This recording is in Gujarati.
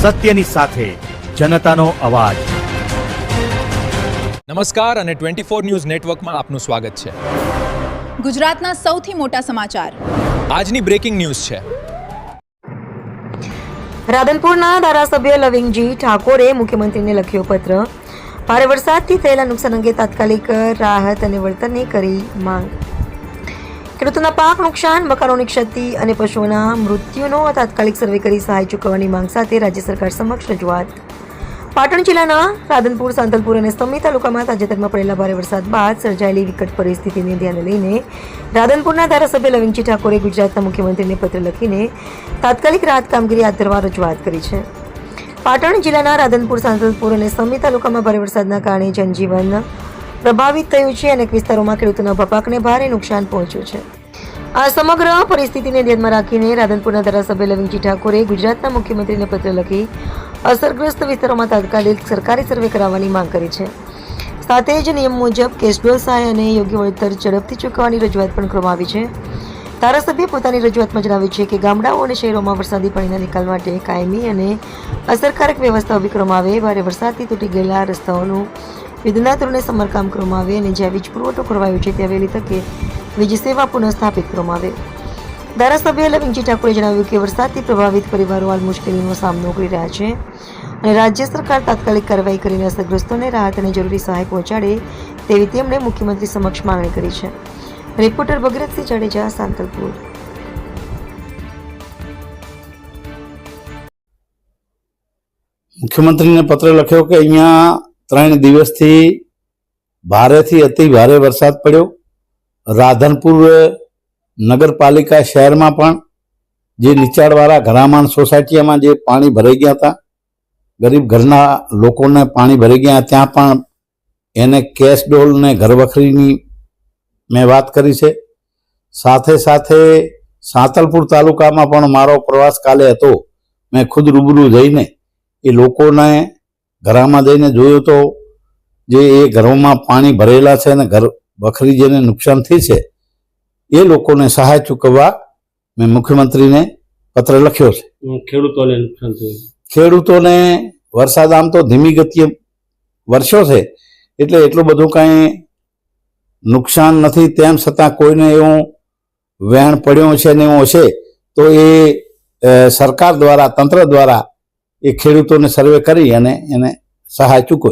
સત્યની સાથે જનતાનો અવાજ। નમસ્કાર અને 24 ન્યૂઝ નેટવર્કમાં આપનું સ્વાગત છે। ગુજરાતના સૌથી મોટા સમાચાર આજની બ્રેકિંગ ન્યૂઝ છે। રાધનપુરના ધારાસભ્ય લવિંગજી ઠાકોરે મુખ્યમંત્રીને લખ્યો પત્ર। ભારે વરસાદથી થયેલા નુકસાન અંગે તાત્કાલિક રાહત અને વળતરની કરી માંગ। ખેડૂતોના પાક નુકસાન, મકાનોની ક્ષતિ અને પશુઓના મૃત્યુનો તાત્કાલિક સર્વે કરી સહાય ચૂકવવાની માંગ સાથે રાજ્ય સરકાર સમક્ષ રજૂઆત। પાટણ જિલ્લાના રાધનપુર, સાંતલપુર અને સમી તાલુકામાં તાજેતરમાં પડેલા ભારે વરસાદ બાદ સર્જાયેલી વિકટ પરિસ્થિતિને ધ્યાને લઈને રાધનપુરના ધારાસભ્ય લવિંગજી ઠાકોરે ગુજરાતના મુખ્યમંત્રીને પત્ર લખીને તાત્કાલિક રાહત કામગીરી હાથ ધરવા રજૂઆત કરી છે। પાટણ જિલ્લાના રાધનપુર, સાંતલપુર અને સમી તાલુકામાં ભારે વરસાદના કારણે જનજીવન પ્રભાવિત થયું છે। અનેક વિસ્તારોમાં ખેડૂતોના પાકને ભારે નુકસાન પહોંચ્યું છે। આ સમગ્ર પરિસ્થિતિને ધ્યાનમાં રાખીને રાધનપુરના ધારાસભ્ય લવિંગજી ઠાકોરે ગુજરાતના મુખ્યમંત્રીને પત્ર લખી અસરગ્રસ્ત વિસ્તારોમાં તાત્કાલિક સરકારી સર્વે કરાવવાની માંગ કરી છે। સાથે જ નિયમ મુજબ કેશડોલ સહાય અને યોગ્ય વળતર ઝડપથી ચૂકવવાની રજૂઆત પણ કરવામાં આવી છે। ધારાસભ્યે પોતાની રજૂઆતમાં જણાવ્યું છે કે ગામડાઓ અને શહેરોમાં વરસાદી પાણીના નિકાલ માટે કાયમી અને અસરકારક વ્યવસ્થા ઊભી કરવામાં આવે। ભારે વરસાદથી તૂટી ગયેલા રસ્તાઓનું યુદ્ધના ધોરણે સમારકામ કરવામાં આવે અને જ્યાં વીજ પુરવઠો ખોરવાયો છે ત્યાં વહેલી તકે વીજ સેવા પુનઃસ્થાપિત કરવામાં આવે। ધારાસભ્ય લવિંગજી ઠાકોરે જણાવ્યું કે વરસાદથી પ્રભાવિત પરિવારો હાલ મુશ્કેલીનો સામનો કરી રહ્યા છે અને રાજ્ય સરકાર તાત્કાલિક કાર્યવાહી કરીને અસરગ્રસ્તોને રાહત અને જરૂરી સહાય પહોંચાડે તેવી તેમણે મુખ્યમંત્રી સમક્ષ માંગણી કરી છે। રિપોર્ટર ભગીરથસિંહ જાડેજા, સાંતલપુર। મુખ્યમંત્રીને પત્ર લખ્યો કે અહીંયા 3 દિવસથી ભારેથી અતિ ભારે વરસાદ પડ્યો। રાધનપુર નગરપાલિકા શહેરમાં પણ જે નીચાણવાળા ઘરામાન સોસાયટીમાં જે પાણી ભરાઈ ગયા હતા, ગરીબ ઘરના લોકોને પાણી ભરાઈ ગયા, ત્યાં પણ એને કેશ ડોલ ને ઘરવખરીની મેં વાત કરી છે। સાથે સાથે સાંતલપુર તાલુકામાં પણ મારો પ્રવાસ કાલે હતો। મેં ખુદ રૂબરૂ જઈને એ લોકોને ઘરમાં જઈને જોયું તો જે એ ઘરોમાં પાણી ભરેલા છે અને ઘર વખરી જેને નુકસાન થઈ છે એ લોકોને સહાય ચૂકવવા મેં મુખ્યમંત્રીને પત્ર લખ્યો છે। ખેડૂતોને નુકસાન થયું? ખેડૂતોને વરસાદ આમ તો ધીમી ગતિએ વરસ્યો છે એટલે એટલું બધું કાંઈ નુકસાન નથી, તેમ છતાં કોઈને એવું વહેણ પડ્યું છે ને એવું હશે તો એ સરકાર દ્વારા, તંત્ર દ્વારા એ ખેડૂતોને સર્વે કરી અને એને સહાય ચૂકવે।